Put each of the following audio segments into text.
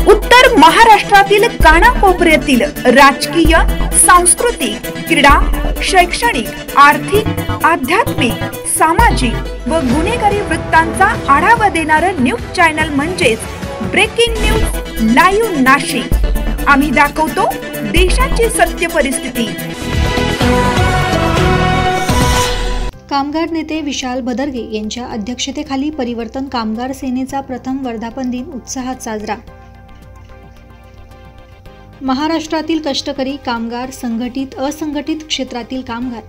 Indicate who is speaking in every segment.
Speaker 1: उत्तर महाराष्ट्रातील कानाकोपऱ्यातील राजकीय, सांस्कृतिक, क्रीडा, शैक्षणिक, आर्थिक, आध्यात्मिक, सामाजिक व गुन्हेगारी वृत्तांचा आढावा देणारं न्यूज चॅनल म्हणजेच ब्रेकिंग न्यूज लाईव्ह नाशिक। आम्ही दाखवतो देशाची सत्य परिस्थिती।
Speaker 2: कामगार नेते विशाल भदरगे यांच्या अध्यक्षतेखाली परिवर्तन कामगार सेनेचा प्रथम वर्धापन दिन उत्साहात साजरा। महाराष्ट्रातील कष्टकरी कामगार, संघटित असंघटित क्षेत्रातील कामगार,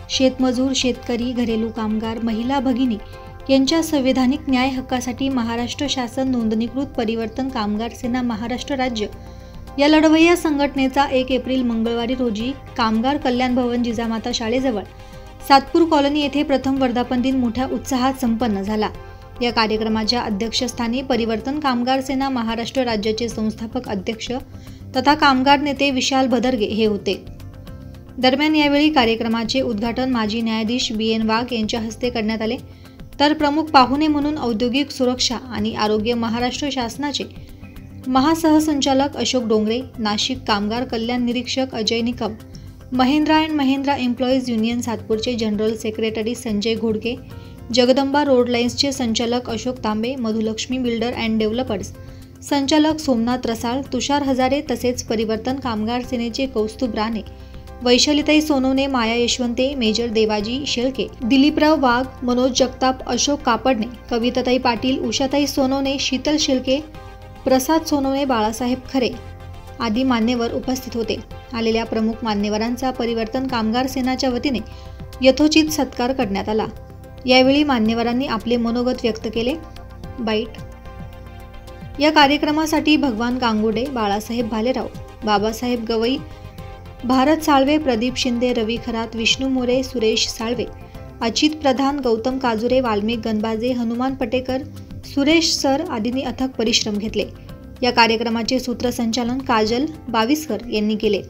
Speaker 2: शेतमजूर, शेतकरी, घरेलू कामगार, महिला भगिनी यांच्या संवैधानिक न्याय हक्कासाठी महाराष्ट्र शासन नोंदणीकृत परिवर्तन कामगार सेना महाराष्ट्र राज्य या लढवय्या संघटनेचा 1 एप्रिल मंगळवारी रोजी कामगार कल्याण भवन जिजामाता शाळेजवळ सातपूर कॉलनी येथे प्रथम वर्धापन दिन मोठ्या उत्साहात संपन्न झाला। या कार्यक्रमाच्या अध्यक्षस्थानी परिवर्तन कामगार सेना महाराष्ट्र राज्याचे संस्थापक अध्यक्ष तथा कामगार नेते विशाल भदरगे हे होते। दरम्यान यावेळी कार्यक्रमाचे उद्घाटन माजी न्यायाधीश BN वाघ यांच्या हस्ते करण्यात आले, तर प्रमुख पाहुणे म्हणून औद्योगिक सुरक्षा आणि आरोग्य महाराष्ट्र शासनाचे महासहसंचालक अशोक डोंगरे, नाशिक कामगार कल्याण निरीक्षक Ajay Nikam, Mahindra and Mahindra employees union सातपूरचे general secretary Sanjay Ghodke, Jagdamba road लाईन्सचे संचालक Ashok Tambe, Madhulakshmi builder and developers संचालक सोमनाथ रसाळ, तुषार हजारे तसेच परिवर्तन कामगार सेनेचे कौस्तुभ राणे, वैशालीताई सोनवणे, माया यशवंते, मेजर देवाजी शेळके, दिलीपराव वाघ, मनोज जगताप, अशोक कापडणे, कविताताई पाटील, उषाताई सोनवणे, शीतल शेळके, प्रसाद सोनवणे, बाळासाहेब खरे आदी मान्यवर उपस्थित होते। आलेल्या प्रमुख मान्यवरांचा परिवर्तन कामगार सेनाच्या वतीने यथोचित सत्कार करण्यात आला। यावेळी मान्यवरांनी आपले मनोगत व्यक्त केले। बाईट। या कार्यक्रमासाठी भगवान गांगुर्डे, बाळासाहेब भालेराव, बाबासाहेब गवई, भारत साळवे, प्रदीप शिंदे, रवी खरात, विष्णू मोरे, सुरेश साळवे, अचित प्रधान, गौतम काजुरे, वाल्मिक गणबाजे, हनुमान पटेकर, सुरेश सर आदींनी अथक परिश्रम घेतले। या कार्यक्रमाचे सूत्रसंचालन काजल बाविस्कर यांनी केले।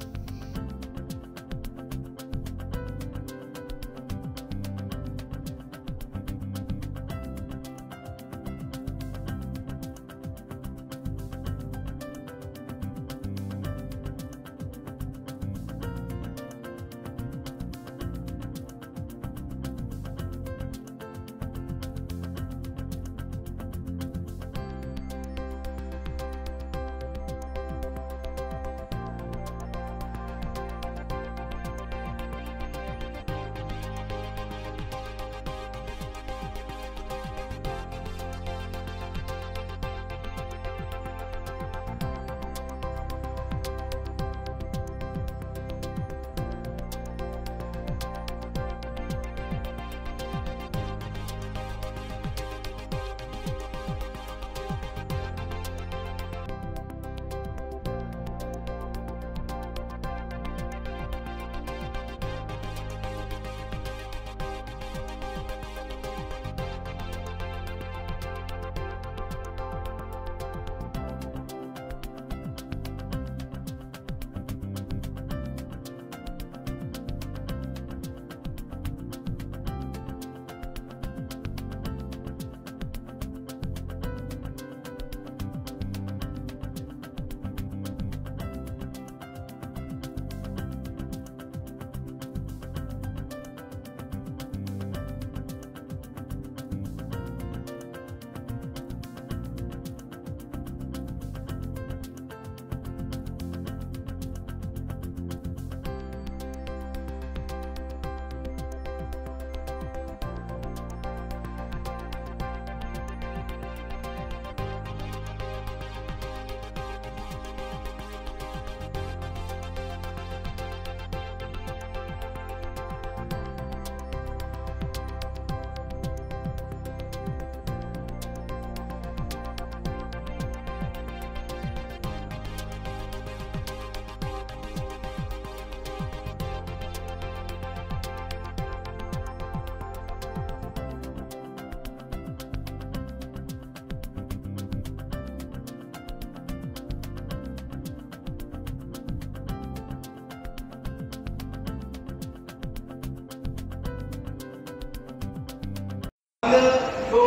Speaker 3: जो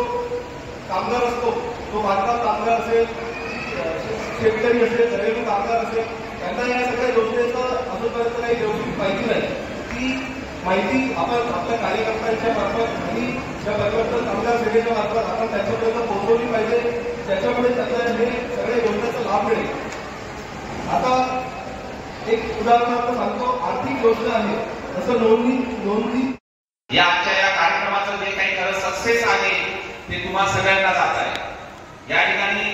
Speaker 3: कामगार असतो तो भारतात कामगार असेल शेतकरी असेल, घरेलू कामगार असेल, त्यांना या सगळ्या योजनेचं अजूनपर्यंत काही व्यवस्थित माहिती नाही. ती माहिती आपण आपल्या कार्यकर्त्यांच्या मार्फत आणि या परिवर्तन कामगार सेनेच्या मार्फत आपण त्यांच्यापर्यंत पोहोचवली पाहिजे, त्याच्यामुळे त्यांना हे सगळ्या योजनेचा लाभ मिळेल. आता एक उदाहरणार्थ सांगतो, आर्थिक योजना आहे जसं नोंदणी
Speaker 4: या आजच्या या कार्यक्रमाचं जे काही खरं सक्सेस आहे ते तुम्हाला सगळ्यांना जात आहे. या ठिकाणी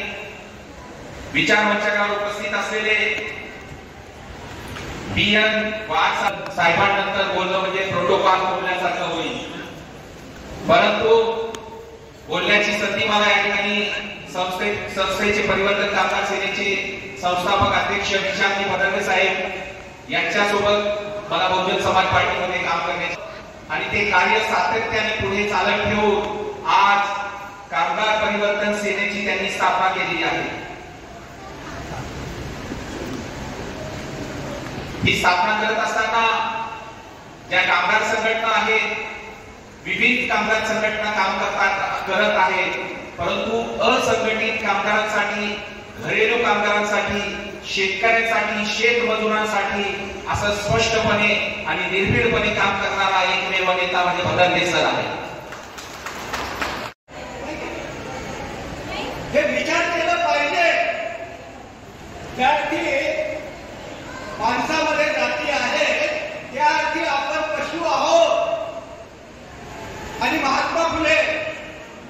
Speaker 4: विचार मंचावर उपस्थित असलेले BN वाघ साहेबांनंतर बोलणं म्हणजे प्रोटोकॉल बोलण्यासारखं होईल, परंतु बोलण्याची संधी मला या ठिकाणी संस्थेचे परिवर्तन कामगार सेनेचे संस्थापक अध्यक्ष विशांती भदरवे साहेब यांच्यासोबत मला बहुजन समाज पार्टीमध्ये काम करण्याचे आणि ते कार्य सातत्याने पुढे चालत ठेवून आज कामगार परिवर्तन सेनेची त्यांनी स्थापना केलेली आहे. ही स्थापना करत असताना ज्या कामगार संघटना आहेत, विविध कामगार संघटना काम करत आहेत, परंतु असंघटित कामगारांसाठी, घरेलू कामगारांसाठी, शेतकऱ्यांसाठी, शेतमजुरांसाठी असं स्पष्टपणे आणि निर्भीडपणे काम करणारा एकमेव नेता म्हणजे भदरवे सर आहे.
Speaker 5: हे विचार केलं पाहिजे, त्यासाठी माणसामध्ये जाती आहे, त्यासाठी आपण पशु आहोत. आणि महात्मा फुले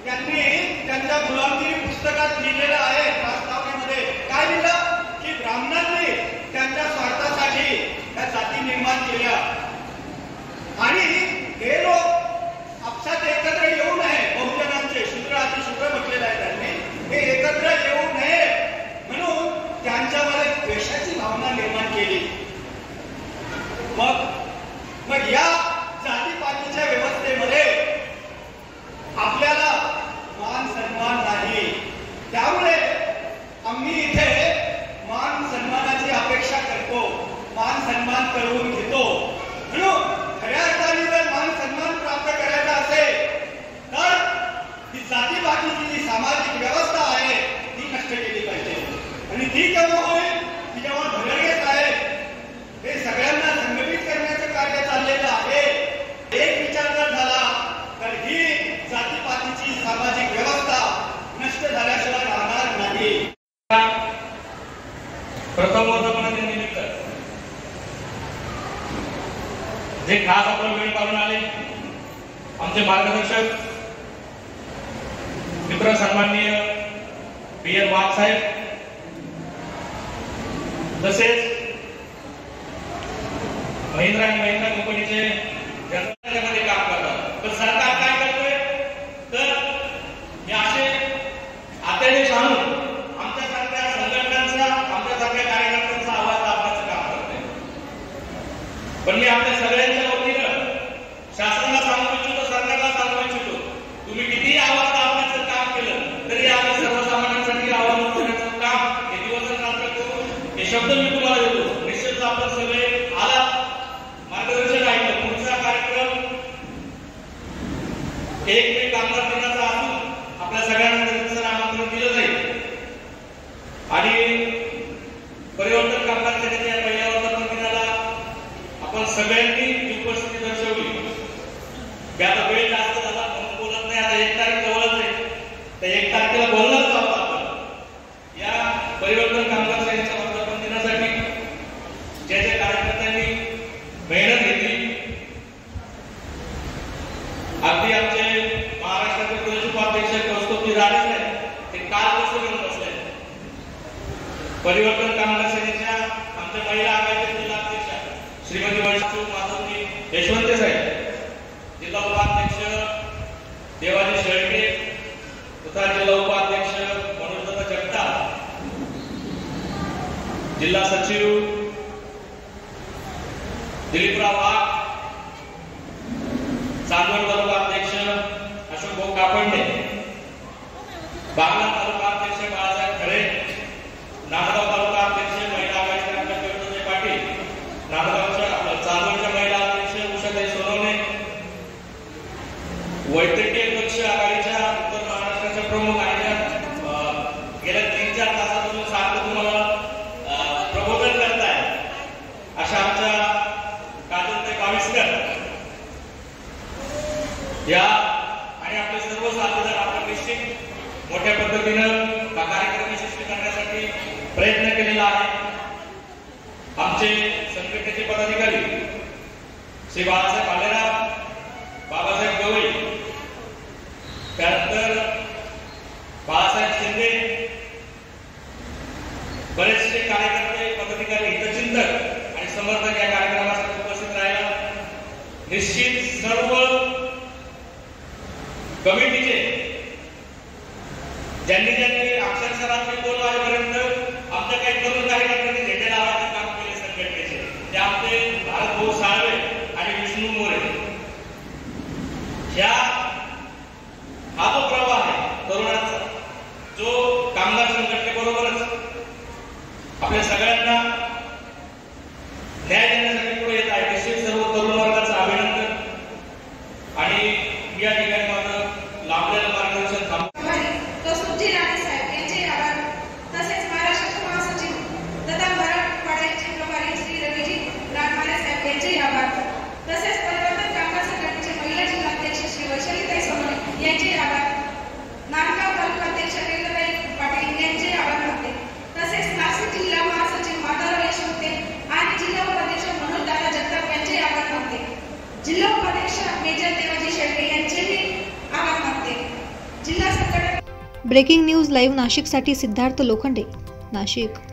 Speaker 5: यांनी त्यांच्या गुलामगिरी पुस्तकात लिहिलेलं आहे, प्रस्तावनेमध्ये काय लिहिलं की ब्राह्मणांनी त्यांच्या स्वार्थासाठी त्या जाती निर्माण केल्या आणि हे लोक आपसात एकत्र येऊ नये, बहुजनांचे शूद्र आधी शूद्र म्हटलेलं आहे त्यांनी, हे एकत्र येऊ नये म्हणून त्यांच्यामध्ये द्वेषाची भावना निर्माण केली. मग या जातीपातीच्या व्यवस्थेमध्ये आपल्याला मान सन्मान नाही, त्यामुळे आम्ही इथे मान सन्मानाची अपेक्षा करतो, मान सन्मान करून घेतो. म्हणून खऱ्या अर्थाने जर मान सन्मान प्राप्त करायचा असेल तर ही जातीपातीची जी सामाजिक व्यवस्था आहे ती नष्ट केली पाहिजे. आणि ती केव्हा होईल की जेव्हा भदरवे साहेब हे सगळ्यांना संघटित करण्याचं कार्य चाललेलं आहे. एक विचार जर झाला तर ही जातीपातीची सामाजिक व्यवस्था नष्ट झाल्याशिवाय राहणार नाही.
Speaker 6: प्रथम वर्धापनादिनानिमित्त जे खास आपण वेळ काढून आले आमचे मार्गदर्शक मित्र सन्माननीय BN वाघ साहेब, तसेच महिंद्रा आणि महिंद्रा कंपनीचे जनतेमध्ये काम करतात. तर सरकार काय करतोय तर हे असे अध्यादेश आणून आमच्यासारख्या संघटनांचा, आमच्यासारख्या कार्यकर्त्यांचा आवाज दाबण्याचं काम करतोय. पण मी आपल्या सगळ्यांच्या वतीनं शासनाला सांगू इच्छितो, सरकारला सांगू इच्छितो, तुम्ही कितीही आवाज दाबण्याचं काम केलं तरी आम्ही सर्वसामान्यांसाठी आवाज उठवण्याचं काम हे दिवस रात्र करू, हे शब्द मी तुम्हाला देतो. निश्चितच आपण सगळे आला मार्गदर्शन ऐकलं. पुढचा कार्यक्रम एक कामगार दिनाचा असून आपल्या सगळ्यांना त्याचं आमंत्रण दिलं जाईल आणि परिवर्तन कामगार सेनेच्या पहिल्या वर्धापन दिनाला आपण सगळ्यांनी उपस्थिती दर्शवली. आता वेळ जास्त झाला म्हणून बोलत नाही, आता 1 तारीख जवळच आहे, तर 1 तारखेला बोलणारच आहोत आपण. या परिवर्तन कामगार सेनेच्या वर्धापन दिनासाठी ज्या ज्या कार्यकर्त्यांनी मेहनत घेतली, अगदी आमचे महाराष्ट्राचे प्रदेश उपाध्यक्ष कौस्तुभ राणे साहेब ते काल बसून येऊन बसले. परिवर्तन कामगार सेनेच्या आमच्या महिला आघाडीच्या जिल्हाध्यक्षा श्रीमती वैष्णव माधवजी यशवंत साहेब, जिल्हा उपाध्यक्ष देवाजी शेळके तथा जिल्हा उपाध्यक्ष मनोजदादा जगताप, जिल्हा सचिव दिलीपराव वाघ, चांदवड तालुका अध्यक्ष अशोक भाऊ कापंडे, बागला तालुका अध्यक्ष बाळासाहेब खरे, नांदगाव तालुका अध्यक्ष महिला आघाडीचे पाटील, नांदगावच्या चांदवडच्या महिला अध्यक्ष उषाताई सोनवणे, वैद्यकीय पक्ष आघाडीच्या उत्तर महाराष्ट्राच्या प्रमुख आणि गेल्या 3-4 तासापासून सांगतो तुम्हाला प्रयत्न केलेला आहे. आमचे संघटनेचे पदाधिकारी श्री बाळासाहेब भालेराव, बाबासाहेब गवई, त्यानंतर बाळासाहेब शिंदे, बरेचसे कार्यकर्ते, पदाधिकारी, हितचिंतक आणि समर्थक या कार्यक्रमासाठी उपस्थित राहिला. निश्चित सर्व कमिटीचे ज्यांनी अक्षरशः रात्री 2 वाजेपर्यंत आमच्या काही तरुण कार्यकर्त्यांनी झेंडे लावायचे काम केले संघटनेचे, ते आमचे भारत भाऊ साळवे आणि विष्णू मोरे. हा जो प्रवाह आहे तरुणांचा, जो कामगार संघटनेबरोबरच आपल्या सगळ्यांना न्याय देण्यासाठी पुढे येत आहे. निश्चित सर्व तरुण वर्गाचं अभिनंदन. आणि या ठिकाणी माझं लांबलेलं मार्गदर्शन थांबवतो.
Speaker 7: तसेच परिवर्तन कामगार संघटनेचे महिला जिल्हाध्यक्ष श्री वैशालीताई सोनवणे यांचे आभार. नांदगाव तालुका अध्यक्ष केंद्रबाई पाटील यांचे आभार मानते. तसेच नाशिक जिल्हा महासचिव माधवराव यशवंते आणि जिल्हा उपाध्यक्ष मनोजदादा जगताप यांचे आभार मानते. जिल्हा उपाध्यक्ष मेजर देवाजी शेळके यांचेही आभार मानते. जिल्हा संघटना
Speaker 2: ब्रेकिंग न्यूज लाईव्ह नाशिकसाठी सिद्धार्थ लोखंडे, नाशिक.